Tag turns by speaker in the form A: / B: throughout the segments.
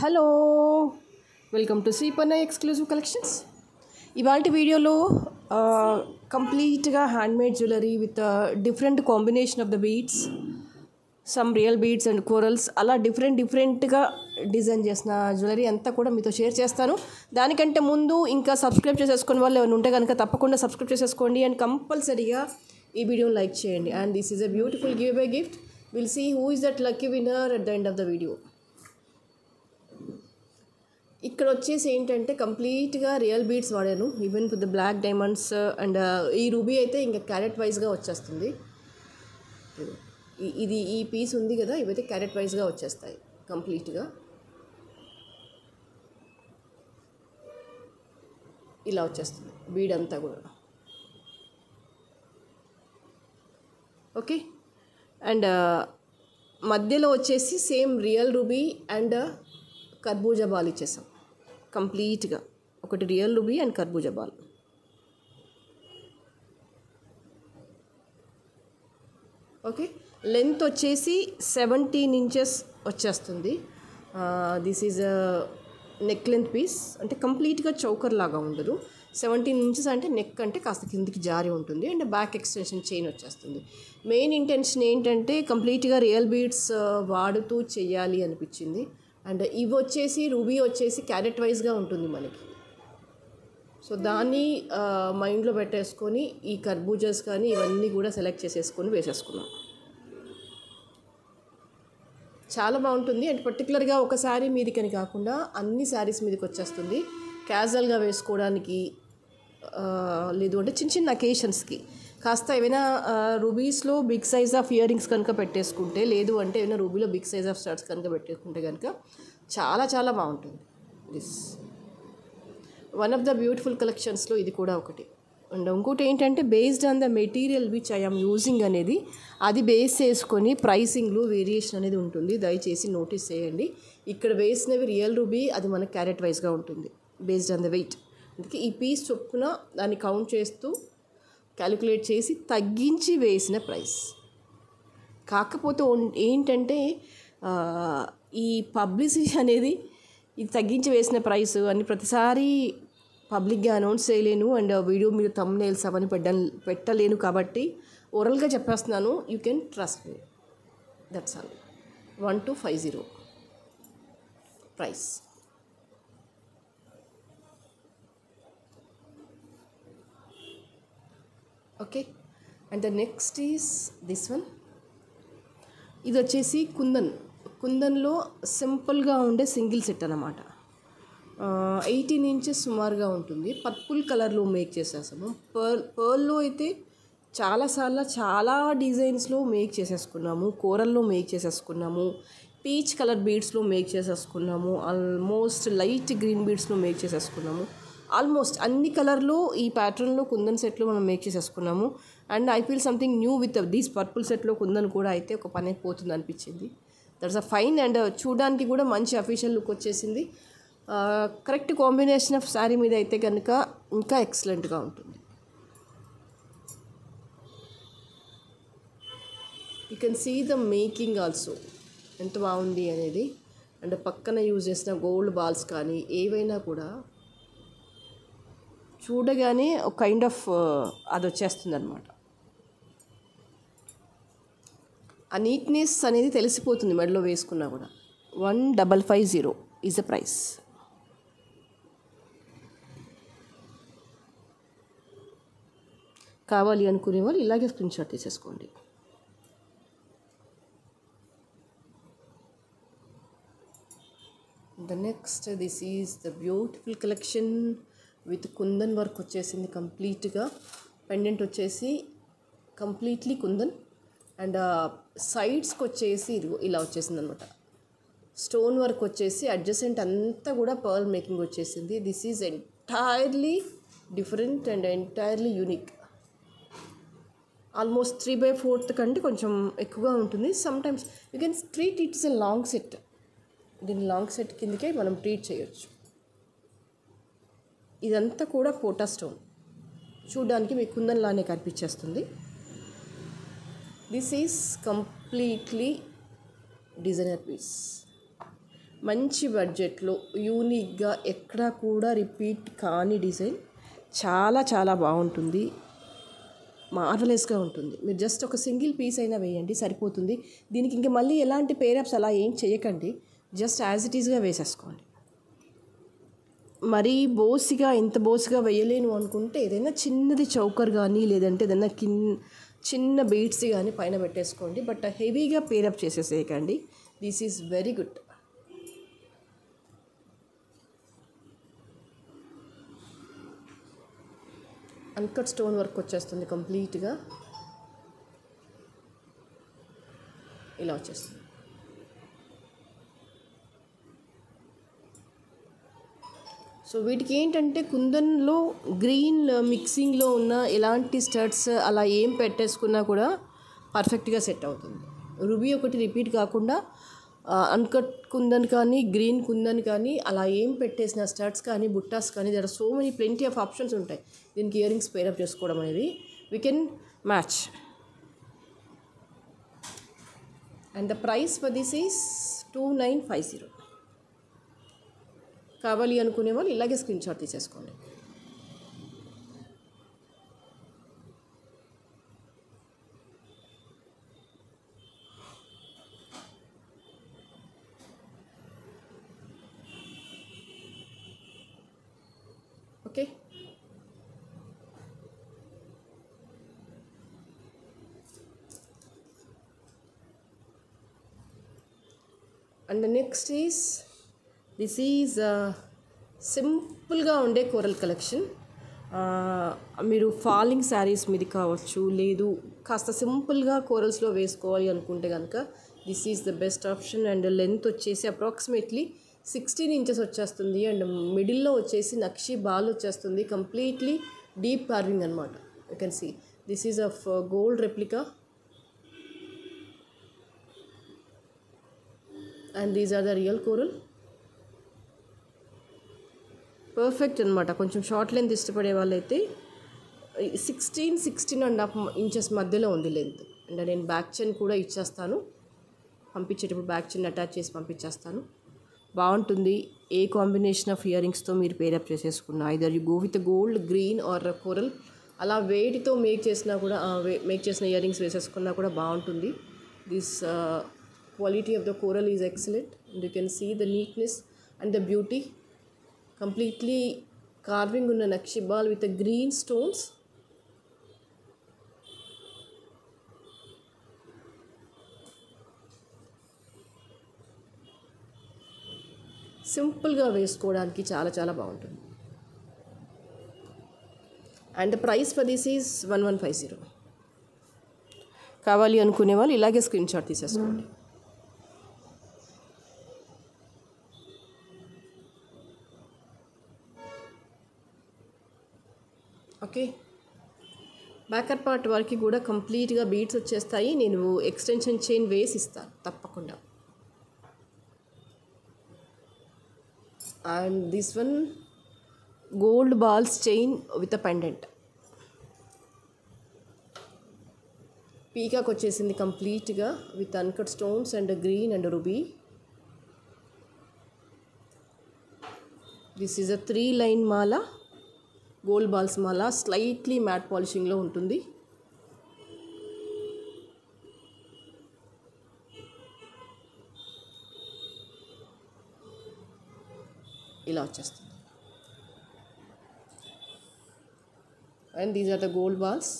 A: Hello, welcome to Sripanna exclusive collections. ఇవాళ వీడియోలో కంప్లీట్గా handmade jewellery with different combination of the beads, some real beads and corals, అలా డిఫరెంట్గా design చేసిన jewellery అంతా కూడా మీతో షేర్ చేస్తాను. దానికంటే ముందు ఇంకా సబ్స్క్రైబ్ చేసేసుకునే వాళ్ళు ఎవరు ఉంటే కనుక తప్పకుండా సబ్స్క్రైబ్ చేసేసుకోండి అండ్ కంపల్సరీగా ఈ వీడియోని లైక్ చేయండి. And this is a beautiful give away gift. Will see who is that lucky winner at the end of the video. ఇక్కడ వచ్చేసి ఏంటంటే కంప్లీట్గా రియల్ బీడ్స్ వాడాను, even with the black diamonds and ఈ రూబీ అయితే ఇంకా carrot వైజ్గా వచ్చేస్తుంది. ఇది ఈ పీస్ ఉంది కదా, ఇవైతే క్యారెట్ వైజ్గా వచ్చేస్తాయి కంప్లీట్గా. ఇలా వచ్చేస్తుంది బీడ్ అంతా కూడా. ఓకే, అండ్ మధ్యలో వచ్చేసి సేమ్ రియల్ రూబీ అండ్ కర్బూజా బాల్ ఇచ్చేసాం కంప్లీట్గా. ఒకటి రియల్ రూబీ అండ్ కర్బూజా బాల్. ఓకే, లెంత్ వచ్చేసి 17 ఇంచెస్ వచ్చేస్తుంది. This is neck length piece, అంటే కంప్లీట్గా చౌకర్ లాగా ఉండదు. 17 ఇంచెస్ అంటే నెక్ అంటే కాస్త కిందికి జారి ఉంటుంది అండ్ బ్యాక్ ఎక్స్టెన్షన్ చైన్ వచ్చేస్తుంది. మెయిన్ ఇంటెన్షన్ ఏంటంటే కంప్లీట్గా రియల్ బీడ్స్ వాడుతూ చెయ్యాలి అనిపించింది. అండ్ ఇవి వచ్చేసి రూబీ వచ్చేసి క్యారెట్ వైజ్గా ఉంటుంది మనకి. సో దాన్ని మైండ్లో పెట్టేసుకొని ఈ కర్బూజాస్ కానీ ఇవన్నీ కూడా సెలెక్ట్ చేసేసుకొని వేసేసుకున్నాం. చాలా బాగుంటుంది అండ్ పర్టికులర్గా ఒక శారీ మీదకని కాకుండా అన్ని శారీస్ మీదకి వచ్చేస్తుంది. క్యాజువల్గా వేసుకోవడానికి, లేదు అంటే చిన్న చిన్న అకేషన్స్కి కాస్త ఏమైనా రూబీస్లో big size of ear rings కనుక పెట్టేసుకుంటే, లేదు అంటే ఏమైనా రూబీలో బిగ్ సైజ్ ఆఫ్ స్టడ్స్ కనుక పెట్టేసుకుంటే కనుక చాలా చాలా బాగుంటుంది. This one of the beautiful కలెక్షన్స్లో ఇది కూడా ఒకటి. అండ్ ఇంకోటి ఏంటంటే based on the material which I'm using అనేది, అది బేస్ చేసుకొని ప్రైసింగ్లో వేరియేషన్ అనేది ఉంటుంది. దయచేసి నోటీస్ చేయండి. ఇక్కడ వేసినవి రియల్ రూబీ, అది మనకు క్యారెట్ వైజ్గా ఉంటుంది బేస్డ్ ఆన్ ద వెయిట్. అందుకే ఈ పీస్ చొప్పున దాన్ని కౌంట్ చేస్తూ క్యాలిక్యులేట్ చేసి తగ్గించి వేసిన ప్రైస్. కాకపోతే ఏంటంటే ఈ పబ్లిసిటీ అనేది, ఇది తగ్గించి వేసిన ప్రైస్ అని ప్రతిసారి పబ్లిక్గా అనౌన్స్ చేయలేను అండ్ వీడియో మీరు థంబ్నెయిల్స్ అవన్నీ పెట్టలేను కాబట్టి ఓరల్గా చెప్పేస్తున్నాను. You can trust me, that's all. 1250 price. Okay, and the next is this one. ఇది వచ్చేసి కుందన్లో సింపుల్గా ఉండే సింగిల్ సెట్ అన్నమాట. 18 ఇంచెస్ సుమారుగా ఉంటుంది. పర్పుల్ కలర్లో మేక్ చేసేసాము. పర్ల్లో అయితే చాలాసార్లు చాలా డిజైన్స్లో మేక్ చేసేసుకున్నాము. కోరల్లో మేక్ చేసేసుకున్నాము. పీచ్ కలర్ బీడ్స్లో మేక్ చేసేసుకున్నాము. ఆల్మోస్ట్ లైట్ గ్రీన్ బీడ్స్లో మేక్ చేసేసుకున్నాము. ఆల్మోస్ట్ అన్ని కలర్లో ఈ ప్యాటర్న్లో కుందన్ సెట్లో మనం మేక్ చేసేసుకున్నాము. And I feel something new with these purple సెట్లో కుందన్ కూడా అయితే ఒక పని అయిపోతుంది అనిపించింది. That's a fine. అండ్ చూడడానికి కూడా మంచి అఫీషియల్ లుక్ వచ్చేసింది. కరెక్ట్ కాంబినేషన్ ఆఫ్ శారీ మీద అయితే కనుక ఇంకా ఎక్సలెంట్గా ఉంటుంది. You can see the making also ఎంత బాగుంది అనేది. అండ్ పక్కన యూజ్ చేసిన గోల్డ్ బాల్స్ కానీ ఏవైనా కూడా చూడగానే ఒక కైండ్ ఆఫ్ అది వచ్చేస్తుంది అనమాట. ఆ నీట్నెస్ అనేది తెలిసిపోతుంది మెడలో వేసుకున్నా కూడా. 1550 ఈజ్ ద ప్రైస్. కావాలి అనుకునే వాళ్ళు ఇలాగే స్క్రీన్ షాట్ తీసేసుకోండి. The next, this is the beautiful collection with kundan work వచ్చేసింది కంప్లీట్గా. పెండెంట్ వచ్చేసి కంప్లీట్లీ కుందన్ అండ్ సైడ్స్కి వచ్చేసి ఇలా వచ్చేసింది అనమాట. స్టోన్ వర్క్ వచ్చేసి అడ్జసెంట్ అంతా కూడా పర్ల్ మేకింగ్ వచ్చేసింది. This is entirely different and entirely unique. Almost 3/4 కంటే కొంచెం ఎక్కువగా ఉంటుంది. Sometimes you can treat it's a long set. దీన్ని లాంగ్ సెట్ కిందకే మనం ట్రీట్ చేయొచ్చు. ఇదంతా కూడా పోటా స్టోన్, చూడడానికి మీకు కుందన్లానే కనిపించేస్తుంది. This is completely designer piece. మంచి బడ్జెట్లో యూనిక్గా ఎక్కడా కూడా రిపీట్ కాని డిజైన్, చాలా చాలా బాగుంటుంది, మార్వలెస్గా ఉంటుంది. మీరు జస్ట్ ఒక సింగిల్ పీస్ అయినా వేయండి సరిపోతుంది. దీనికి ఇంక మళ్ళీ ఎలాంటి పేరప్స్ అలా ఏం చేయకండి, జస్ట్ యాజ్ ఇట్ ఈస్గా వేసేసుకోండి. మరీ బోసిగా ఎంత బోసిగా వేయలేను అనుకుంటే ఏదైనా చిన్నది చౌకర్ కానీ లేదంటే ఏదైనా చిన్న బీడ్స్ కానీ పైన పెట్టేసుకోండి. బట్ హెవీగా పేరప్ చేసేసేయకండి. This is very good. Uncut stone work వచ్చేస్తుంది కంప్లీట్గా, ఇలా వచ్చేస్తుంది. సో వీటికి ఏంటంటే కుందన్లో గ్రీన్ మిక్సింగ్లో ఉన్న ఎలాంటి స్టడ్స్ అలా ఏం పెట్టేసుకున్నా కూడా పర్ఫెక్ట్గా సెట్ అవుతుంది. రూబీ ఒకటి రిపీట్ కాకుండా అన్కట్ కుందన్ కానీ గ్రీన్ కుందన్ కానీ అలా ఏం పెట్టేసిన స్టడ్స్ కానీ బుట్టాస్ కానీ there are so many plenty of options ఉంటాయి దీనికి ఇయర్ రింగ్స్ పేరప్ చేసుకోవడం అనేది. We can match. And the price for this is 2950. కావాలి అనుకునే వాళ్ళు ఇలాగే స్క్రీన్ షాట్ తీసేసుకోండి. Okay, and next is this is సింపుల్గా ఉండే కోరల్ కలెక్షన్. మీరు ఫాలింగ్ శారీస్ మీది కావచ్చు, లేదు కాస్త సింపుల్గా కోరల్స్లో వేసుకోవాలి అనుకుంటే కనుక this is the best option. And length వచ్చేసి అప్రాక్సిమేట్లీ 16 ఇంచెస్ వచ్చేస్తుంది. అండ్ మిడిల్లో వచ్చేసి నక్షి బాల్ వచ్చేస్తుంది. కంప్లీట్లీ డీప్ కార్వింగ్ అనమాట. You can see this is of gold replica and these are the real coral. Perfect అనమాట. కొంచెం షార్ట్ లెంత్ ఇష్టపడే వాళ్ళైతే 16.5 ఇంచెస్ మధ్యలో ఉంది లెంత్. అండ్ నేను బ్యాక్ చైన్ కూడా ఇచ్చేస్తాను, పంపించేటప్పుడు బ్యాక్ చైన్ అటాచ్ చేసి పంపించేస్తాను. బాగుంటుంది. ఏ కాంబినేషన్ ఆఫ్ ఇయర్ రింగ్స్తో మీరు పేరప్ చేసేసుకున్నా, either you go with gold, green or coral, అలా వేటితో మేక్ చేసిన ఇయర్ రింగ్స్ వేసేసుకున్నా కూడా బాగుంటుంది. This quality of the coral is excellent and you can see the neatness and the beauty. Completely carving ఉన్న nakshi ball with green stones. సింపుల్గా వేసుకోవడానికి చాలా చాలా బాగుంటుంది. And price for this is 1150. కావాలి అనుకునే వాళ్ళు ఇలాగే స్క్రీన్ షాట్ తీసేసుకోండి. ఓకే, బ్యాకర్ పార్ట్ వరకు కూడా కంప్లీట్గా బీడ్స్ వచ్చేస్తాయి. నేను ఎక్స్టెన్షన్ చైన్ వేసి ఇస్తాను తప్పకుండా. And this one gold balls chain with a pendant. Peacock వచ్చేసింది కంప్లీట్గా with uncut stones and green and ruby. This is a 3 line మాల, గోల్డ్ బాల్స్ మాల. స్లైట్లీ మ్యాట్ పాలిషింగ్లో ఉంటుంది. ఇలా వచ్చేస్తుంది. And these are the gold balls.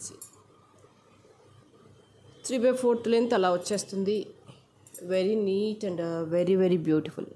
A: see 3/4 length అలా వచ్చేస్తుంది. Very neat and very very beautiful.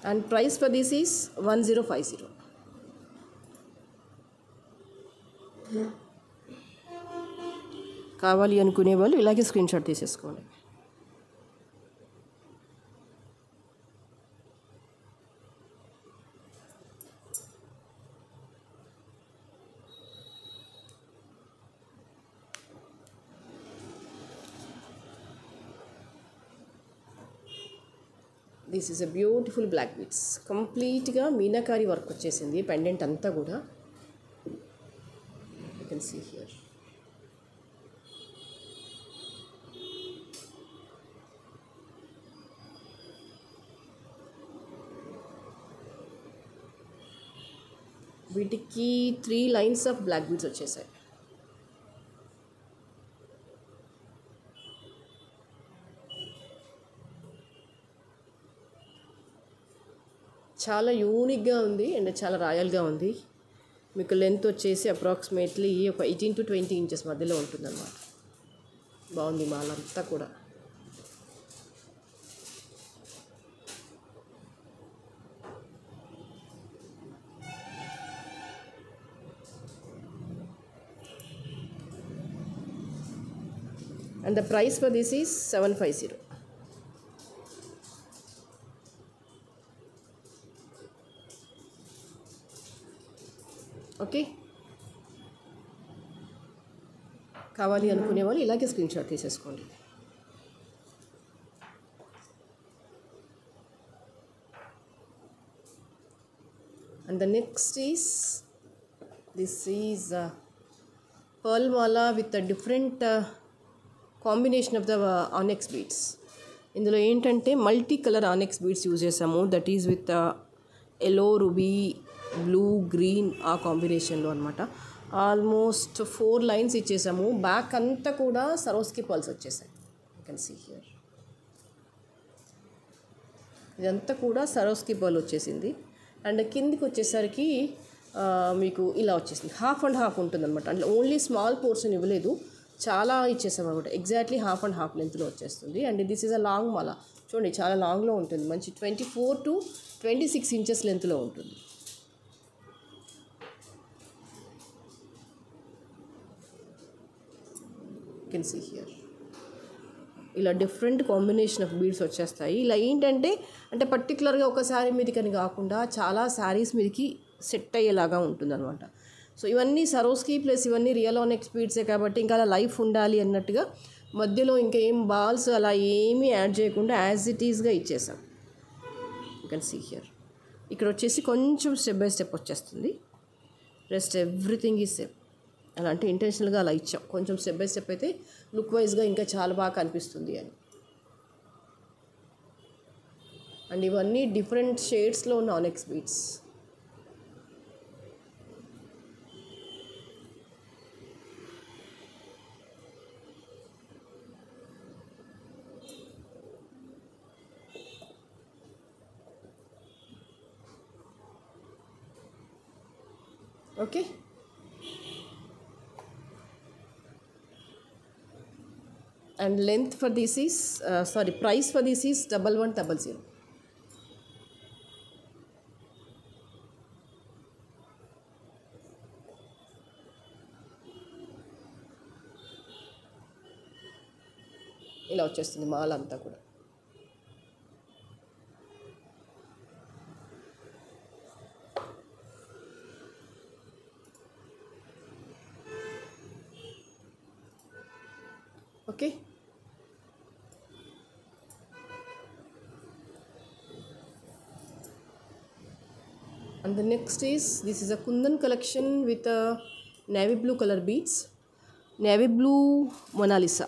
A: And price for this is 1050. కావాలి అనుకునే వాళ్ళు ఇలాగే స్క్రీన్ షాట్ తీసేసుకోండి. This is a beautiful black beads. కంప్లీట్గా మీనాకారి వర్క్ వచ్చేసింది పెండెంట్ అంతా కూడా. You can see here. వీటికి 3 లైన్స్ ఆఫ్ బ్లాక్ బీడ్స్ వచ్చేసాయి. చాలా యూనిక్గా ఉంది అండ్ చాలా రాయల్గా ఉంది. మీకు లెంత్ వచ్చేసి అప్రాక్సిమేట్లీ ఒక 18 to 20 ఇంచెస్ మధ్యలో ఉంటుందన్నమాట. బాగుంది మాల అంతా కూడా. And the price for this is 750. Okay, కావాలి అనుకునే వాళ్ళు ఇలాగే స్క్రీన్ షాట్ తీసేసుకోండి. And the next is, this is pearl mala with a different combination of the onyx beads. ఇందులో ఏంటంటే multi colour onyx beads use చేసాము. That is with yellow, ruby, blue, green ఆ కాంబినేషన్లో అనమాట. Almost 4 lines ఇచ్చేసాము. బ్యాక్ అంతా కూడా Swarovski pearls వచ్చేసాయి. You can see here. ఇదంతా కూడా సరోస్కి పర్ల్ వచ్చేసింది. అండ్ కిందికి వచ్చేసరికి మీకు ఇలా వచ్చేసింది. హాఫ్ అండ్ హాఫ్ ఉంటుందన్నమాట. అంటే ఓన్లీ స్మాల్ పోర్షన్ ఇవ్వలేదు, చాలా ఇచ్చేసాం అనమాట. ఎగ్జాక్ట్లీ హాఫ్ అండ్ హాఫ్ లెంత్లో వచ్చేస్తుంది. And this is a long మాల. చూడండి చాలా లాంగ్లో ఉంటుంది. మంచి 24 to 26 ఇంచెస్ లెంత్లో ఉంటుంది. You can see here. ఇలా డిఫరెంట్ కాంబినేషన్ ఆఫ్ బీడ్స్ వచ్చేస్తాయి. ఇలా ఏంటంటే అంటే పర్టికులర్గా ఒక శారీ మీదకని కాకుండా చాలా శారీస్ మీదకి సెట్ అయ్యేలాగా ఉంటుందన్నమాట. సో ఇవన్నీ సరోస్కి ప్లస్ ఇవన్నీ రియల్ ఆనెక్స్ బీడ్సే కాబట్టి ఇంకా అలా లైఫ్ ఉండాలి అన్నట్టుగా మధ్యలో ఇంకా ఏం బాల్స్ అలా ఏమీ యాడ్ చేయకుండా యాజ్ ఇట్ ఈస్గా ఇచ్చేసాం. You can see here. ఇక్కడ వచ్చేసి కొంచెం స్టెప్ బై స్టెప్ వచ్చేస్తుంది. Rest everything is same. అలా అంటే ఇంటెన్షనల్గా అలా ఇచ్చాం. కొంచెం స్టెప్ బై స్టెప్ అయితే లుక్ వైజ్గా ఇంకా చాలా బాగా కనిపిస్తుంది అని. అండ్ ఇవన్నీ డిఫరెంట్ షేడ్స్లో ఉన్న ఆనెక్స్ beads. Okay, and length for this is price for this is 1100. ఇలా వచ్చేస్తుంది మాల్ అంతా కూడా. Okay, and the next is, this is a Kundan collection with a navy blue color beads, navy blue Mona Lisa.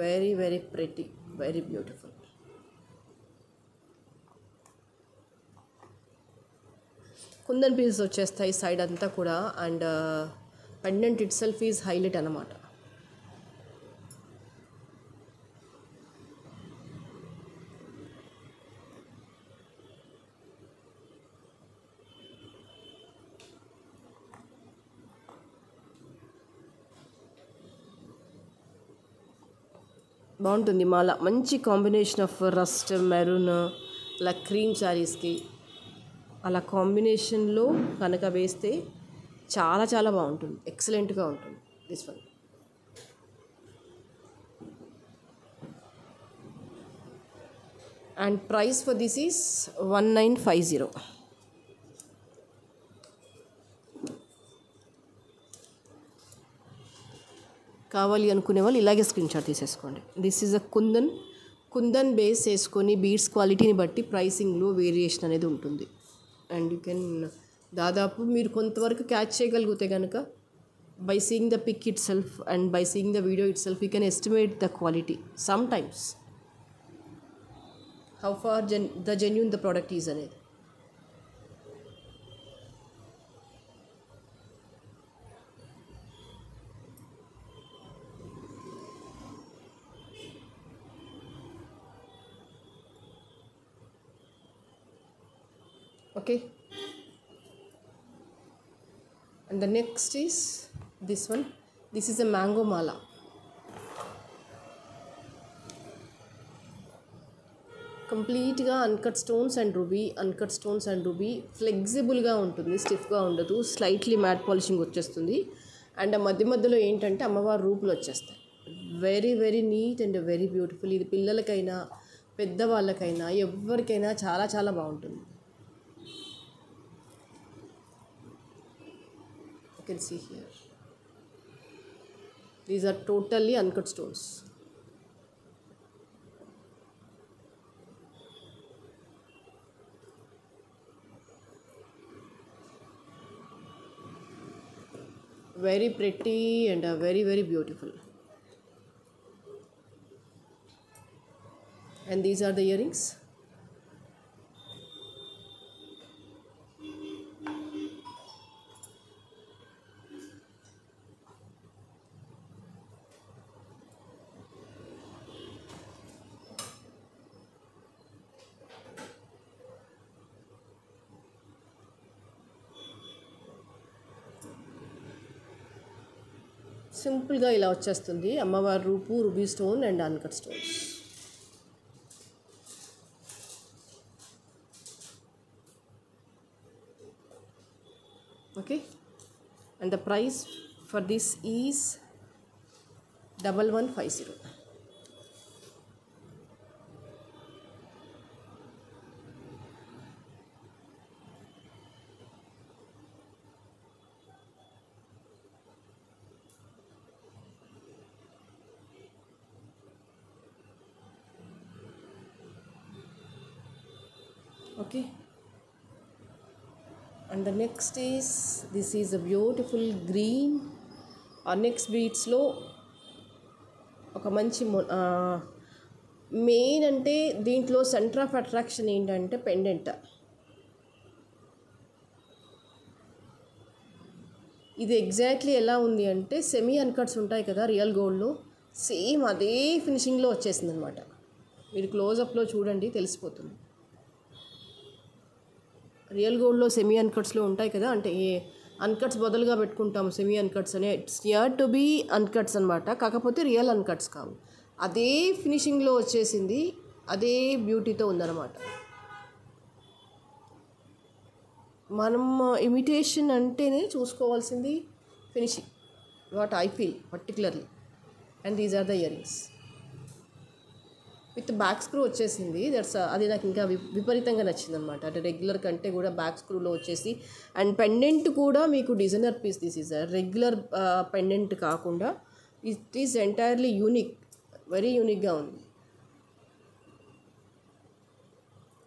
A: Very very pretty, very beautiful. Kundan pieces వచ్చేస్తాయి side అంతా కూడా. And pendant it self is highlight అన్నమాట. బాగుంటుంది మాల. మంచి combination of rust, maroon, ఇలా cream శారీస్కి అలా కాంబినేషన్లో కనుక వేస్తే చాలా చాలా బాగుంటుంది, ఎక్సలెంట్గా ఉంటుంది this one. And price for this is 1950. కావాలి అనుకునే వాళ్ళు ఇలాగే స్క్రీన్ షాట్ తీసేసుకోండి. This is a kundan base వేసుకొని బీడ్స్ క్వాలిటీని బట్టి ప్రైసింగ్లో వేరియేషన్ అనేది ఉంటుంది. అండ్ యూ కెన్ దాదాపు మీరు కొంతవరకు క్యాచ్ చేయగలిగితే కనుక by seeing the pic itself and by seeing the video itself you can estimate the quality sometimes how far the genuine the product is అనేది. Okay, and the next is this one. This is a mango mala. కంప్లీట్గా uncut stones and ruby ఫ్లెక్సిబుల్గా ఉంటుంది, స్టిఫ్గా ఉండదు, slightly matte polishing వచ్చేస్తుంది. అండ్ ఆ మధ్యలో ఏంటంటే అమ్మవారి రూపులు వచ్చేస్తాయి. Very very neat and very beautiful. ఇది పిల్లలకైనా పెద్దవాళ్ళకైనా ఎవరికైనా చాలా చాలా బాగుంటుంది. You can see here, these are totally uncut stones. Very pretty and very very beautiful. And these are the earrings. సింపుల్గా ఇలా వచ్చేస్తుంది అమ్మవారి రూపు, ruby stone and uncut stones. Okay, and the price for this is 1150. Okay, and the next is, this is a beautiful green. next beads లో ఒక మంచి main అంటే దీంట్లో సెంటర్ ఆఫ్ అట్రాక్షన్ ఏంటంటే పెండెంట్. ఇది ఎగ్జాక్ట్లీ ఎలా ఉంది అంటే సెమీ అన్కట్స్ ఉంటాయి కదా రియల్ గోల్డ్లో, సేమ్ అదే ఫినిషింగ్లో వచ్చేసింది అనమాట. మీరు క్లోజప్లో చూడండి తెలిసిపోతుంది. రియల్ గోల్డ్లో సెమీ అన్కట్స్లో ఉంటాయి కదా, అంటే ఏ అన్కట్స్ బదులుగా పెట్టుకుంటాము సెమీ అన్కట్స్ అని, it's near to be uncuts అనమాట. కాకపోతే రియల్ అన్కట్స్ కావు, అదే ఫినిషింగ్లో వచ్చేసింది, అదే బ్యూటీతో ఉందన్నమాట. మనం ఇమిటేషన్ అంటేనే చూసుకోవాల్సింది finishing, what I feel particularly. And these are the earrings with back screw వచ్చేసింది. అది నాకు ఇంకా విపరీతంగా నచ్చింది అనమాట. అంటే రెగ్యులర్ కంటే కూడా బ్యాక్ స్క్రూలో వచ్చేసి, అండ్ పెండెంట్ కూడా మీకు designer piece. This is regular pendant కాకుండా it is entirely unique, very యూనిక్గా ఉంది.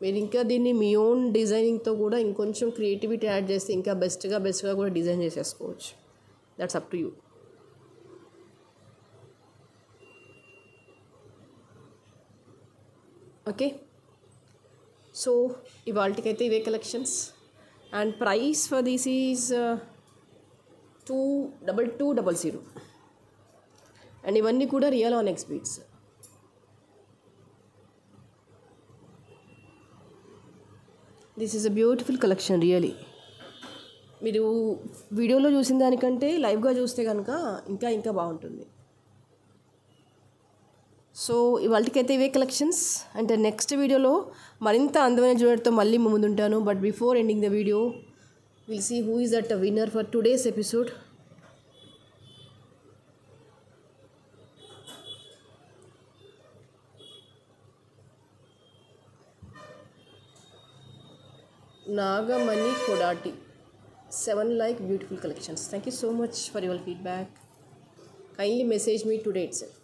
A: మీరు ఇంకా దీన్ని మీ ఓన్ డిజైనింగ్తో కూడా ఇంకొంచెం క్రియేటివిటీ యాడ్ చేస్తే ఇంకా బెస్ట్గా కూడా డిజైన్ చేసేసుకోవచ్చు. That's up to you. Okay, so ఇవాళకైతే ఇవే కలెక్షన్స్. And price for this is 2200. And ఇవన్నీ కూడా real onyx beads. This is a beautiful collection really. మీరు వీడియోలో చూసిన దానికంటే లైవ్గా చూస్తే కనుక ఇంకా బాగుంటుంది. సో ఇవాళకైతే ఇవే కలెక్షన్స్. అంటే నెక్స్ట్ వీడియోలో మరింత అందమైన జ్యువెలరీతో మళ్ళీ ముందుంటాను. But before ending the video will see who is that winner for today's episode. Nagamani Kodati. 7 like beautiful collections. Thank you so much for your feedback. Kindly message me today itself.